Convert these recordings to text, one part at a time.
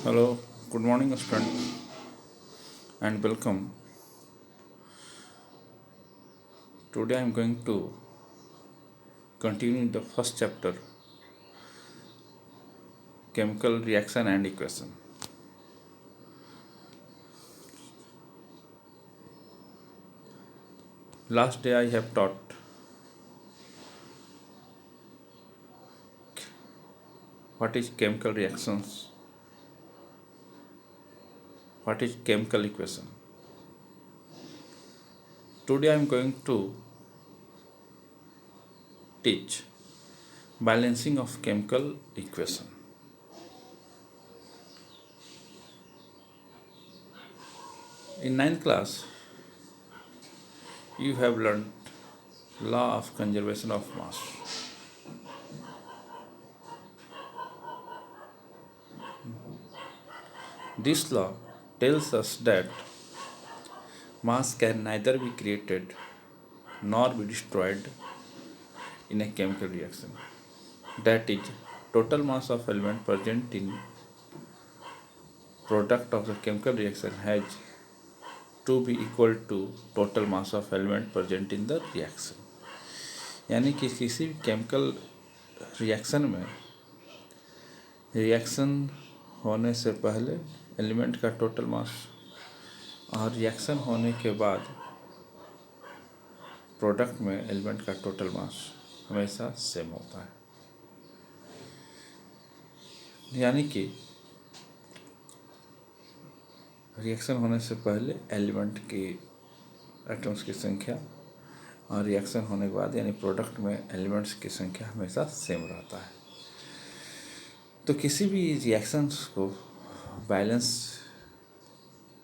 Hello, good morning, student, and welcome. Today I am going to continue the first chapter, chemical reaction and equation. Last day I have taught what is chemical reactions, what is chemical equation. Today I am going to teach balancing of chemical equation. In ninth class, you have learned law of conservation of mass. This law tells us that mass can neither be created nor be destroyed in a chemical reaction. That is, total mass of element present in product of the chemical reaction has to be equal to total mass of element present in the reaction. यानी कि किसी भी chemical reaction में reaction होने से पहले element का total mass और रिएक्शन होने के बाद प्रोडक्ट में एलिमेंट का टोटल मास हमेशा सेम होता है। यानी कि रिएक्शन होने से पहले एलिमेंट की एटम्स की संख्या और रिएक्शन होने के बाद यानी प्रोडक्ट में एलिमेंट्स की संख्या हमेशा सेम रहता है। तो किसी भी रिएक्शंस को बैलेंस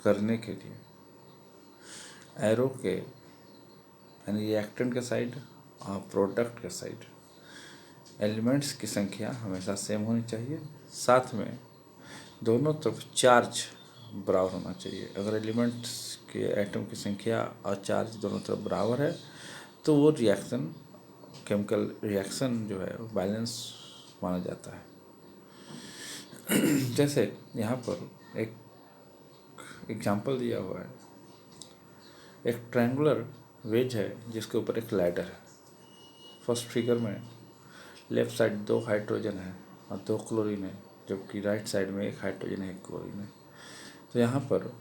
करने के लिए एरो के यानी रिएक्टेंट के साइड और प्रोडक्ट के साइड एलिमेंट्स की संख्या हमेशा सेम होनी चाहिए। साथ में दोनों तरफ चार्ज बराबर होना चाहिए। अगर एलिमेंट्स के एटम की संख्या और चार्ज दोनों तरफ बराबर है तो वो रिएक्शन केमिकल रिएक्शन जो है वो बैलेंस माना जाता है। जैसे यहाँ पर एक एग्जांपल दिया हुआ है, एक ट्रायंगुलर वेज है जिसके ऊपर एक लैडर है। फर्स्ट फिगर में लेफ्ट साइड 2 हाइड्रोजन है और 2 क्लोरीन है, जबकि राइट साइड में 1 हाइड्रोजन है 1 क्लोरीन है। तो यहाँ पर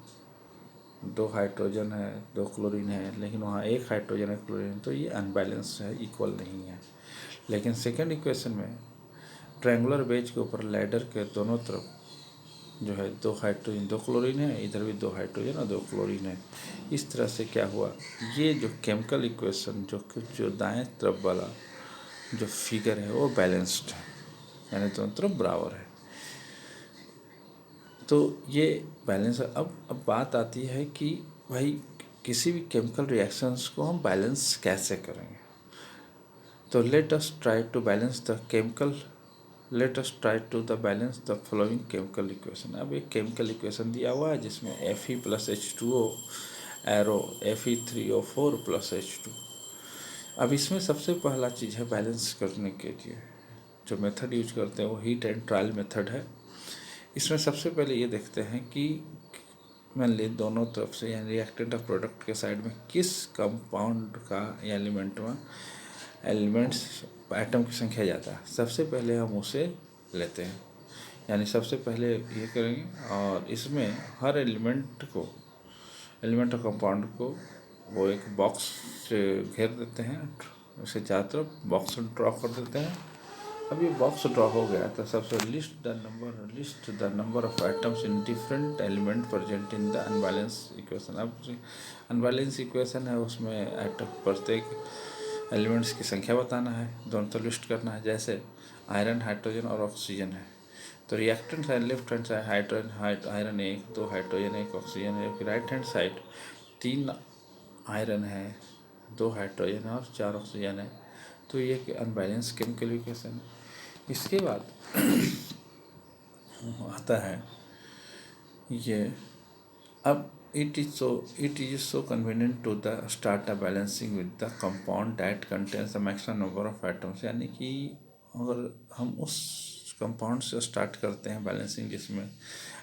2 हाइड्रोजन है 2 क्लोरीन है, लेकिन वहाँ 1 हाइड्रोजन है क्लोरीन, तो ये अनबैलेंस है, इक्वल नहीं है। लेकिन सेकेंड इक्वेशन में ट्रायंगुलर वेज के ऊपर लैडर के दोनों तरफ जो है 2 हाइड्रोजन 2 क्लोरीन है, इधर भी 2 हाइड्रोजन और 2 क्लोरीन है। इस तरह से क्या हुआ, ये जो केमिकल इक्वेशन जो दाएं तरफ वाला जो फिगर है वो बैलेंस्ड है, यानी दोनों तरफ बराबर है। तो ये बैलेंस है। अब बात आती है कि भाई किसी भी केमिकल रिएक्शंस को हम बैलेंस कैसे करेंगे। तो let us try to balance the following chemical equation. अब एक केमिकल इक्वेशन दिया हुआ है जिसमें Fe + H2O arrow Fe3O4 + H2। अब इसमें सबसे पहला चीज़ है बैलेंस करने के लिए जो मेथड यूज करते हैं वो हीट एंड ट्रायल मेथड है। इसमें सबसे पहले ये देखते हैं कि मान ली दोनों तरफ से यानी रिएक्टेंट और प्रोडक्ट के साइड में किस कंपाउंड का या एलिमेंट में एलिमेंट्स एटम की संख्या ज़्यादा है। सबसे पहले हम उसे लेते हैं, यानी सबसे पहले ये करेंगे और इसमें हर एलिमेंट और कंपाउंड को वो एक बॉक्स से घेर देते हैं, उसे चारों तरफ बॉक्स ड्रॉ कर देते हैं। अब ये बॉक्स ड्रॉ हो गया तो सबसे list the number of atoms in different element present in the unbalance equation. अब अनबैलेंस इक्वेशन है उसमें एटम प्रत्येक एलिमेंट्स की संख्या बताना है, दोनों तो लिस्ट करना है। जैसे आयरन हाइड्रोजन और ऑक्सीजन है तो reactant side left hand side iron 1 2 hydrogen 1 oxygen है, फिर राइट हैंड साइड 3 आयरन है 2 हाइड्रोजन और 4 ऑक्सीजन है। तो ये अनबैलेंस केमिकल इक्वेशन है। इसके बाद आता है ये, अब it is so convenient to the start a balancing with the compound that contains the maximum number of atoms। यानी कि अगर हम उस कंपाउंड से स्टार्ट करते हैं बैलेंसिंग, जिसमें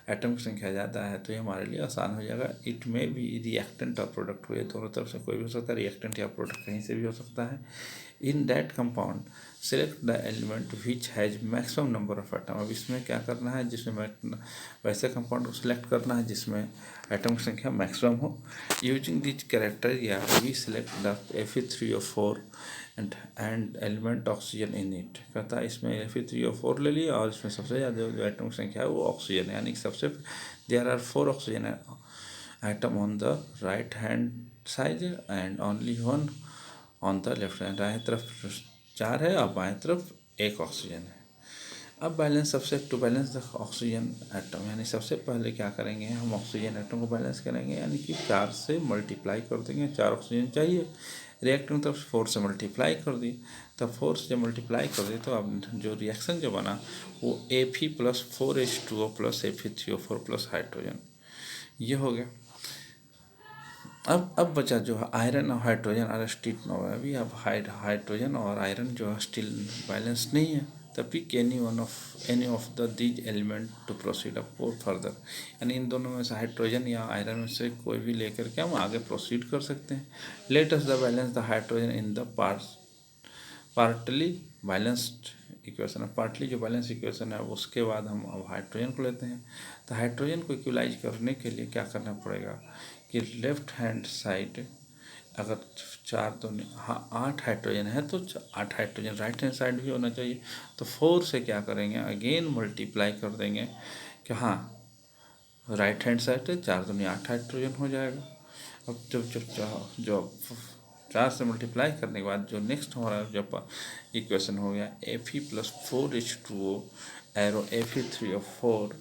एटम की संख्या ज़्यादा है, तो ये हमारे लिए आसान हो जाएगा। इट में भी रिएक्टेंट और प्रोडक्ट हो, ये दोनों तरफ से कोई भी हो सकता है, रिएक्टेंट या प्रोडक्ट कहीं से भी हो सकता है। In that compound select the element which has maximum number of atom. अब इसमें क्या करना है, जिसमें वैसे कंपाउंड को सिलेक्ट करना है जिसमें एटम की संख्या मैक्सिमम हो। Using this criteria we select the Fe3O4 and element oxygen in it. कहता है इसमें Fe3O4 ले लिया और इसमें सबसे ज़्यादा जो एटम की संख्या है वो ऑक्सीजन है, यानी सबसे there are 4 oxygen atom on the right hand side and only 1 on the left hand. दाएं तरफ 4 है और बाएं तरफ 1 ऑक्सीजन है। अब बैलेंस सबसे to balance the oxygen atom, यानी सबसे पहले क्या करेंगे, हम ऑक्सीजन एटम को बैलेंस करेंगे, यानी कि 4 से मल्टीप्लाई कर देंगे। 4 ऑक्सीजन चाहिए, रिएक्टेंट तरफ 4 से मल्टीप्लाई कर दिए, तब 4 से मल्टीप्लाई कर दिए तो अब जो रिएक्शन जो बना वो Fe+4H2O plus Fe3O4 plus hydrogen, ये हो गया। अब बचा जो है आयरन और हाइड्रोजन आर स्टिल नो है अभी। अब हाइड्रोजन और आयरन जो है स्टिल बैलेंस नहीं है, तब pick any of the these element to proceed up further, यानी इन दोनों में से हाइड्रोजन या आयरन में से कोई भी लेकर के हम आगे प्रोसीड कर सकते हैं। Let us the balance the hydrogen in the partly balanced equation है। पार्टली जो बैलेंस इक्वेशन है उसके बाद हम अब हाइड्रोजन को लेते हैं। तो हाइड्रोजन को इक्वलाइज करने के लिए क्या करना पड़ेगा कि लेफ्ट हैंड साइड अगर 4 तो 8 हाइड्रोजन है तो 8 हाइड्रोजन राइट हैंड साइड भी होना चाहिए। तो 4 से क्या करेंगे, अगेन मल्टीप्लाई कर देंगे कि हाँ राइट हैंड साइड है 4 दूनी 8 हाइड्रोजन हो जाएगा। अब जो 4 से मल्टीप्लाई करने के बाद जो नेक्स्ट हमारा जब इक्वेशन हो गया Fe+4H2O arrow Fe3O4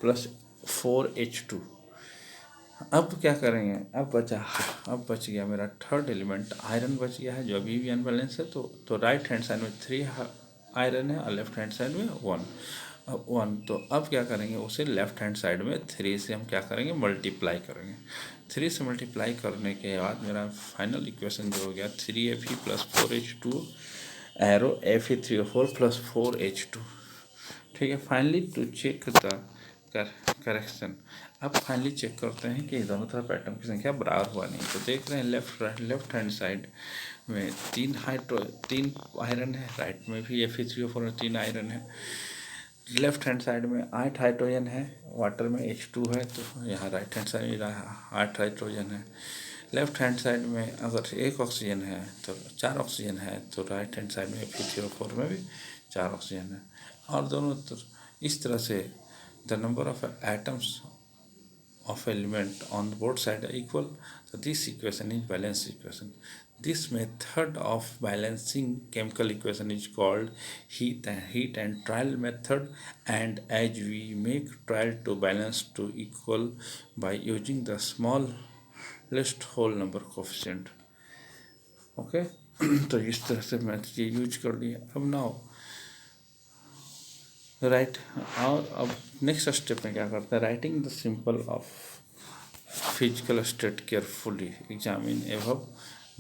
plus 4H2। अब क्या करेंगे, अब बच गया मेरा थर्ड एलिमेंट आयरन बच गया है, जो अभी भी अनबैलेंस है। तो राइट हैंड साइड में 3 आयरन है और लेफ्ट हैंड साइड में 1। तो अब क्या करेंगे, उसे लेफ्ट हैंड साइड में 3 से हम क्या करेंगे, मल्टीप्लाई करेंगे। 3 से मल्टीप्लाई करने के बाद मेरा फाइनल इक्वेशन जो हो गया 3Fe+4H2 arrow Fe3O4 plus 4H2। ठीक है। Finally to check the correction, अब फाइनली चेक करते हैं कि दोनों तरफ एटम की संख्या बराबर हुआ नहीं। तो देख रहे हैं लेफ्ट हैंड साइड में 3 आयरन है, राइट में भी Fe3O4 में 3 आयरन है। लेफ्ट हैंड साइड में 8 हाइड्रोजन है, वाटर में H2 है, तो यहाँ राइट हैंड साइड में 8 हाइड्रोजन है। लेफ्ट हैंड साइड में अगर 1 ऑक्सीजन है तो 4 ऑक्सीजन है, तो राइट हैंड साइड में Fe3O4 में भी 4 ऑक्सीजन है। और दोनों इस तरह से the number of atoms of element on both sides are equal. So this equation is balance equation. This method of balancing chemical equation is called heat and trial method, and as we make trial to balance to equal by using the smallest whole number coefficient. Okay. तो इस तरह से मैं ये use कर दिया। अब now right, और अब नेक्स्ट स्टेप में क्या करता है, writing the simple of physical state carefully examine above.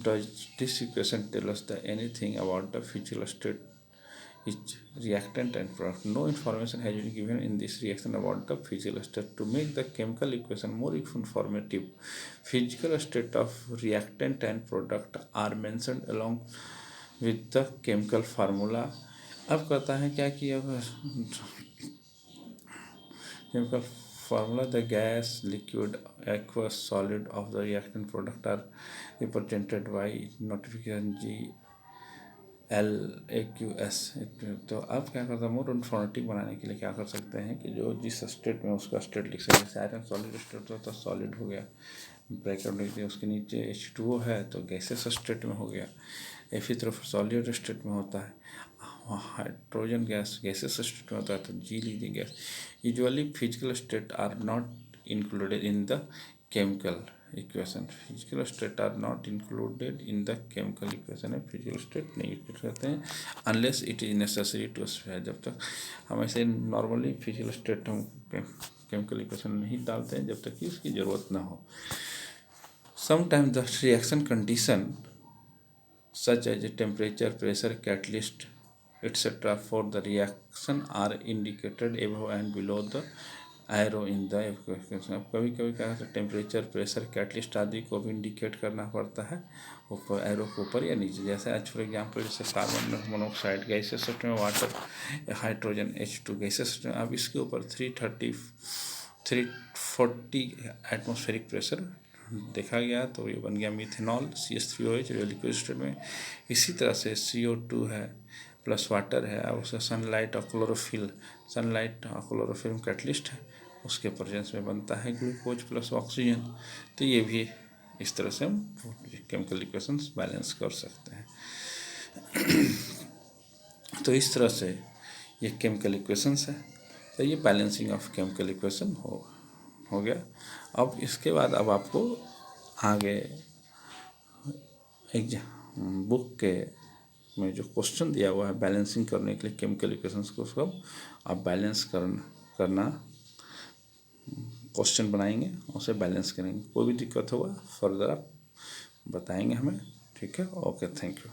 Does this equation tell us the anything about the physical state is reactant and product? No information has been given in this reaction about the physical state. To make the chemical equation more informative, physical state of reactant and product are mentioned along with the chemical formula. अब कहता है क्या कि अगर chemical formula, the gas, liquid, aqueous, solid of the reactant product are represented by notification GLAQS। तो अब क्या करता है, मोर इन्फॉर्मेटिव बनाने के लिए क्या कर सकते हैं कि जो जिस स्टेट में उसका स्टेट लिख सकते हैं। जैसे आयरन सॉलिड स्टेट तो सॉलिड हो गया, ब्रैकेट लिख दिया, उसके नीचे H2O है तो गैसेस स्टेट में हो गया। Fe सॉलिड स्टेट में होता है, हाइड्रोजन गैसेस स्टेट में होता है तो G लीजिए gas. Usually physical state are not included in the chemical equation. Physical state are not included in the chemical equation है, फिजिकल स्टेट नहीं इंक्लूड करते हैं unless it is necessary to specify. जब तक हम ऐसे नॉर्मली फिजिकल स्टेट हम chemical equation नहीं डालते हैं जब तक कि उसकी ज़रूरत ना हो। Sometimes the reaction condition such as temperature, pressure, catalyst etc. for the reaction are indicated above and below the arrow in the equation. अब कभी कभी क्या होता है, टेम्परेचर, प्रेशर, कैटलिस्ट आदि को भी इंडिकेट करना पड़ता है ऊपर, एरो के ऊपर या नीचे। जैसे आज फॉर एग्जांपल जैसे कार्बन मोनोऑक्साइड गैसेस सिस्टम में, water, hydrogen H2 gases system. अब इसके ऊपर 340 एटमॉस्फेरिक प्रेशर देखा गया तो ये बन गया मिथेनॉल CH3OH जो लिक्विड स्टेट में। इसी तरह से CO2 है प्लस वाटर है, और उसका सनलाइट और क्लोरोफिल, सनलाइट और क्लोरोफिल कैटलिस्ट है, उसके प्रेजेंस में बनता है ग्लूकोज प्लस ऑक्सीजन। तो ये भी इस तरह से हम केमिकल इक्वेशंस बैलेंस कर सकते हैं। तो इस तरह से ये केमिकल इक्वेशंस है। तो ये बैलेंसिंग ऑफ केमिकल इक्वेशन हो गया। अब इसके बाद अब आपको आगे एक बुक के में जो क्वेश्चन दिया हुआ है बैलेंसिंग करने के लिए केमिकल इक्वेशंस को, उसको आप बैलेंस करना क्वेश्चन बनाएंगे, उसे बैलेंस करेंगे। कोई भी दिक्कत होगा फर्दर आप बताएंगे हमें, ठीक है। Okay, thank you.